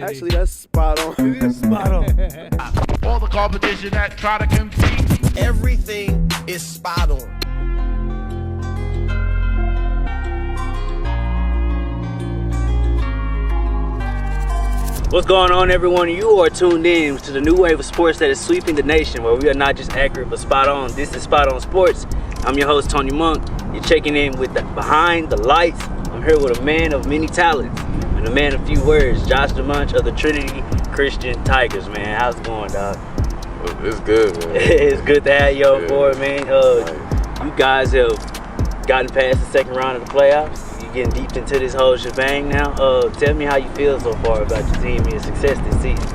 Actually, that's spot on. It is spot on. All the competition that try to compete. Everything is spot on. What's going on, everyone? You are tuned in to the new wave of sports that is sweeping the nation, where we are not just accurate but spot on. This is Spot On Sports. I'm your host, Tony Monk. You're checking in with the Behind the Lights. I'm here with a man of many talents and a man of few words, Josh Dimanche of the Trinity Christian Tigers. Man, how's it going, dog? It's good, man. It's good to have you on board, man. You guys have gotten past the second round of the playoffs. You're getting deep into this whole shebang now. Tell me how you feel so far about your team and your success this season.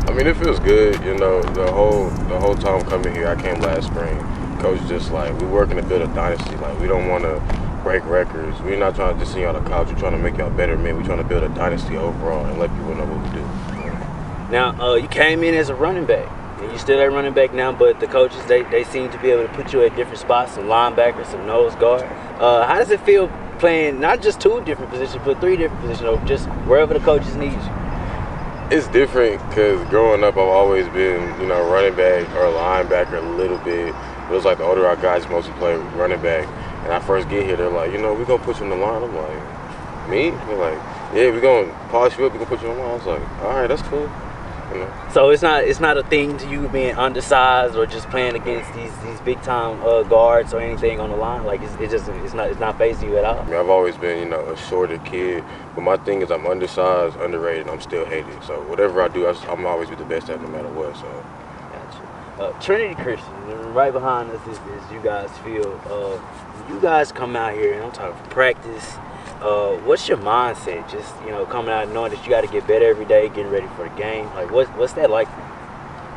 I mean, it feels good. You know, the whole time coming here, I came last spring. Coach just like, we're working to build a dynasty. Like, we don't want to break records. We're not trying to just see y'all on the couch. We're trying to make y'all better men. We're trying to build a dynasty overall and let people know what we do. Now, you came in as a running back. And you're still at running back now, but the coaches, they seem to be able to put you at different spots, some linebacker, some nose guard. How does it feel playing not just two different positions, but three different positions, or just wherever the coaches need you? It's different because growing up, I've always been, running back or linebacker a little bit. It was like the older our guys mostly play running back. And I first get here, they're like, we're going to put you in the line. I'm like, me? They're like, yeah, we're going to polish you up, we're going to put you in the line. I was like, all right, that's cool. So it's not a thing to you being undersized or just playing against these big time guards or anything on the line. Like it's not facing you at all. I mean, I've always been a shorter kid, but my thing is I'm undersized, underrated, and I'm still hated. So whatever I do, I'm always be the best at no matter what. So. Gotcha. Trinity Christian, right behind us is you guys feel. You guys come out here, and I'm talking practice. What's your mindset? Just coming out and knowing that you got to get better every day, getting ready for the game. Like, what's that like?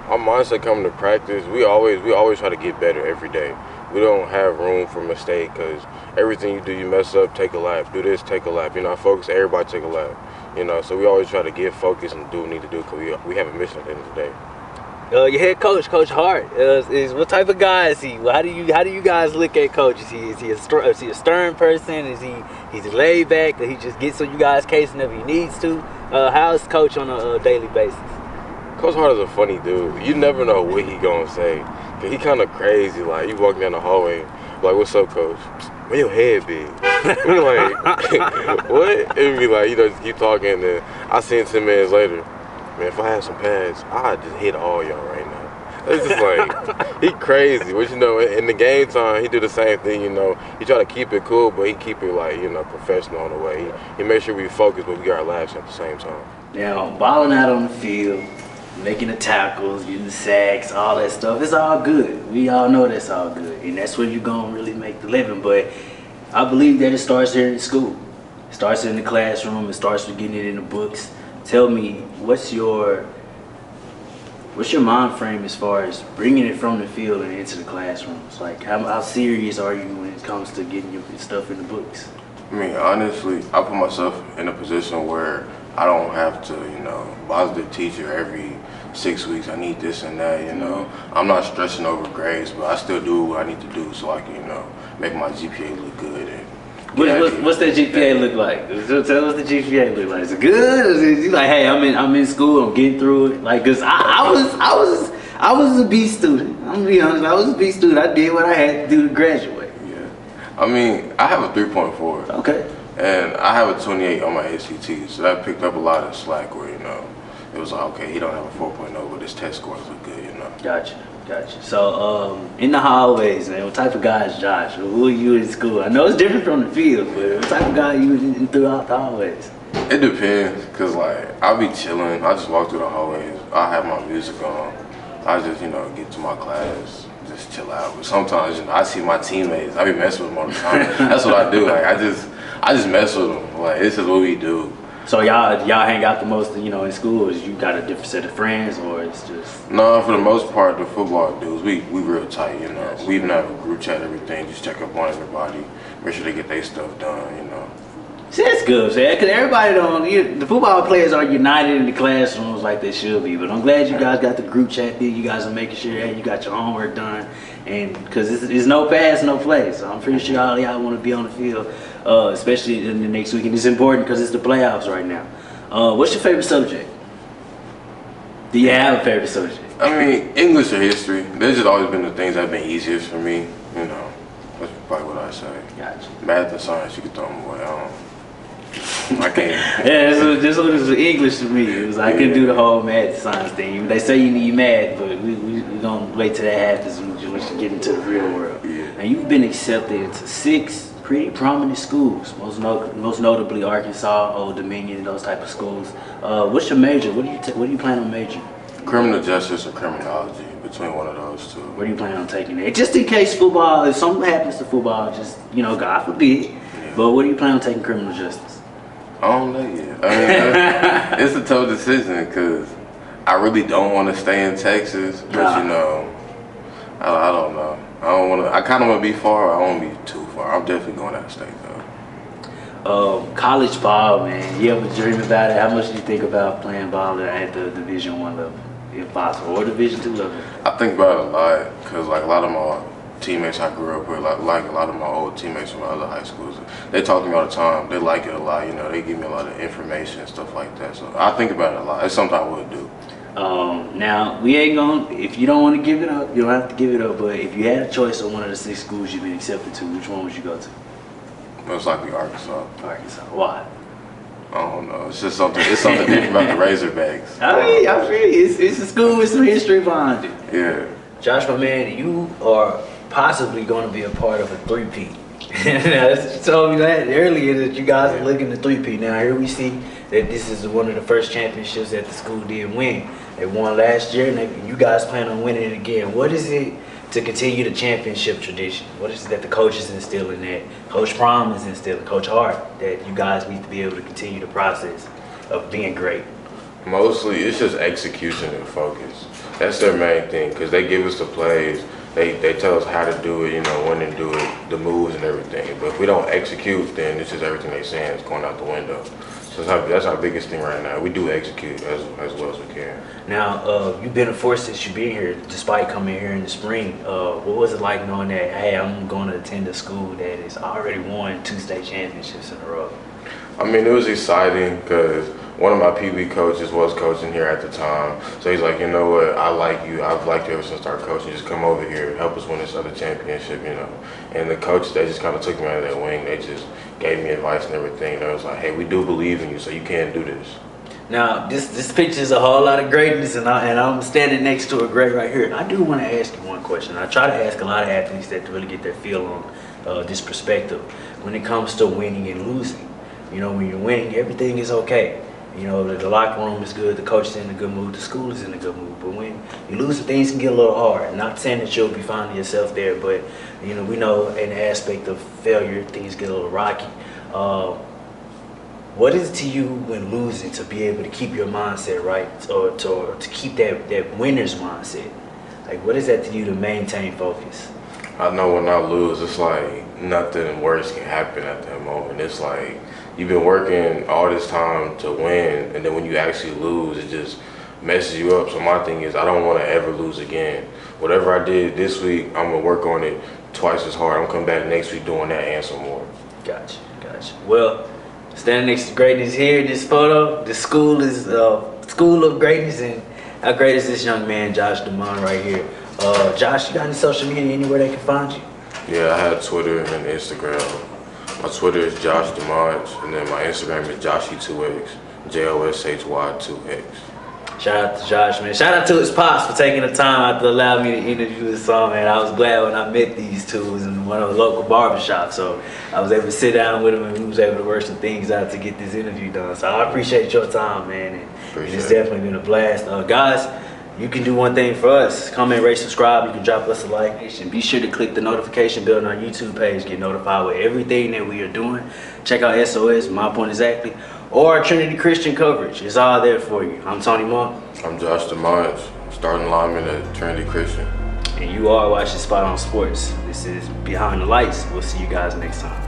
Our mindset coming to practice, we always try to get better every day. We don't have room for mistake because everything you do, you mess up, take a lap. Do this, take a lap. I focus. Everybody take a lap. So we always try to get focused and do what we need to do because we have a mission at the end of the day. Your head coach, Coach Hart, is what type of guy is he? How do you guys look at Coach? Is he a stern person? Is he laid back that he just gets on you guys' case whenever he needs to? How's Coach on a daily basis? Coach Hart is a funny dude. You never know what he gonna say. Cause he kind of crazy. Like you walk down the hallway, like, "What's up, Coach? Where your head be?" We're like, "What?" It'd be like, just keep talking. And then I see him 10 minutes later. Man, if I had some pads, I'd just hit all y'all right now. It's just like, he crazy. But in the game time, he do the same thing, He try to keep it cool, but he keep it like, professional on the way. He make sure we focus, but we got our laughs at the same time. Now, balling out on the field, making the tackles, getting the sacks, all that stuff, it's all good. We all know that's all good. And that's where you're going to really make the living. But I believe that it starts here in school. It starts in the classroom. It starts with getting it in the books. Tell me, what's your mind frame as far as bringing it from the field and into the classrooms? Like, how serious are you when it comes to getting your stuff in the books? I mean, honestly, I put myself in a position where I don't have to, bother the teacher every 6 weeks. I need this and that, I'm not stressing over grades, but I still do what I need to do so I can, make my GPA look good. And what's that GPA look like? Tell us the GPA look like. Is it good? Is it like, hey, I'm in school, I'm getting through it? Like, cause I was a B student. I'm gonna be honest, I was a B student. I did what I had to do to graduate. Yeah, I mean, I have a 3.4. Okay. And I have a 28 on my ACT, so that picked up a lot of slack where, it was like, okay, he don't have a 4.0, but his test scores look good, Gotcha. So, in the hallways, man, what type of guy is Josh? Who are you in school? I know it's different from the field, but what type of guy are you in throughout the hallways? It depends, because, like, I'll be chilling. I just walk through the hallways. I have my music on. I just, get to my class, just chill out. But sometimes, I see my teammates. I be messing with them all the time. That's what I do. Like, I just mess with them. Like, this is what we do. So y'all hang out the most, in school? Is you got a different set of friends, or it's just? No, for the most part, the football dudes, we real tight, We even have a group chat, everything, just check up on everybody, make sure they get their stuff done, See, that's good, man, because everybody the football players are united in the classrooms like they should be, but I'm glad you guys got the group chat there. You guys are making sure that you got your homework done, and because it's no pass, no play, so I'm pretty sure all y'all want to be on the field, especially in the next week, and it's important because it's the playoffs right now. What's your favorite subject? Do you have a favorite subject? I mean, English or history. There's just always been the things that have been easiest for me. You know, that's probably what I say. Gotcha. Math and science, you can throw them away. I can't. Yeah, this was English to me. It was I couldn't do the whole math and science thing. They say you need math, but we gonna wait till that happens when you get into the real world. Yeah. And you've been accepted into 6 pretty prominent schools, most notably Arkansas, Old Dominion, those type of schools. What's your major? What do you plan on majoring? Criminal justice or criminology, between one of those two. Where do you plan on taking it? Just in case football, if something happens to football, just, God forbid. Yeah. But what do you plan on taking criminal justice? I don't know yet. I mean, it's a tough decision because I really don't want to stay in Texas, but I don't know. I don't want to. I kind of want to be far. I don't want to be too far. I'm definitely going out of state though. College ball, man. You ever dream about it? How much do you think about playing ball at the Division I level, if possible, or Division II level? I think about it a lot because like a lot of my teammates I grew up with, like a lot of my old teammates from my other high schools, they talk to me all the time. They like it a lot. They give me a lot of information and stuff like that. So I think about it a lot. It's something I would do. Now, we ain't gonna, if you don't want to give it up, you don't have to give it up, but if you had a choice of one of the 6 schools you've been accepted to, which one would you go to? Most likely Arkansas. Arkansas. Why? I don't know. It's just something different about the Razorbacks. I feel it's a school with some history behind it. Yeah. Josh, my man, you are possibly going to be a part of a 3-peat. You told me that earlier that you guys are looking to 3-peat. Now here we see that this is one of the first championships that the school did win. They won last year, and you guys plan on winning it again. What is it to continue the championship tradition? What is it that the coaches instill in that? Coach Prom is instilling, Coach Hart, that you guys need to be able to continue the process of being great? Mostly, it's just execution and focus. That's their main thing, because they give us the plays. They tell us how to do it, when to do it, the moves and everything. But if we don't execute, then it's just everything they're saying is going out the window. So that's our biggest thing right now. We do execute as well as we can. Now, you've been a force since you've been here, despite coming here in the spring. What was it like knowing that, hey, I'm going to attend a school that has already won 2 state championships in a row? I mean, it was exciting because one of my PB coaches was coaching here at the time. So he's like, you know what, I like you. I've liked you ever since I started coaching. Just come over here, help us win this other championship, And the coaches, they just kind of took me out of that wing. They just gave me advice and everything. They was like, hey, we do believe in you, so you can do this. Now, this picture is a whole lot of greatness, and I'm standing next to a great right here. I do want to ask you one question. I try to ask a lot of athletes that to really get their feel on this perspective when it comes to winning and losing. When you're winning, everything is okay. The locker room is good, the coach is in a good mood, the school is in a good mood. But when you lose, things can get a little hard. Not saying that you'll be finding yourself there, but we know in the aspect of failure, things get a little rocky. What is it to you when losing to be able to keep your mindset right, or to keep that winner's mindset? Like, what is that to you to maintain focus? I know when I lose, it's like nothing worse can happen at that moment. It's like you've been working all this time to win, and then when you actually lose, it just messes you up. So my thing is, I don't want to ever lose again. Whatever I did this week, I'm going to work on it twice as hard. I'm going to come back next week doing that and some more. Gotcha. Well, standing next to greatness here in this photo, the school is school of greatness, and how great is this young man, Josh Dimanche, right here. Josh, you got any social media anywhere they can find you? Yeah, I have Twitter and Instagram. My Twitter is Josh Dimanche, and then my Instagram is Joshy2X, JOSHY2X. Shout out to Josh, man. Shout out to his pops for taking the time out to allow me to interview this song, man. I was glad when I met these two. It was in one of the local barbershops, so I was able to sit down with him and we was able to work some things out to get this interview done. So I appreciate your time, man. And it's definitely been a blast. Guys, you can do one thing for us. Comment, rate, subscribe. You can drop us a like. And be sure to click the notification bell on our YouTube page. Get notified with everything that we are doing. Check out SOS, My Point Exactly, or our Trinity Christian coverage. It's all there for you. I'm Tony Monk. I'm Josh Dimanche, starting lineman at Trinity Christian. And you are watching Spot on Sports. This is Behind the Lights. We'll see you guys next time.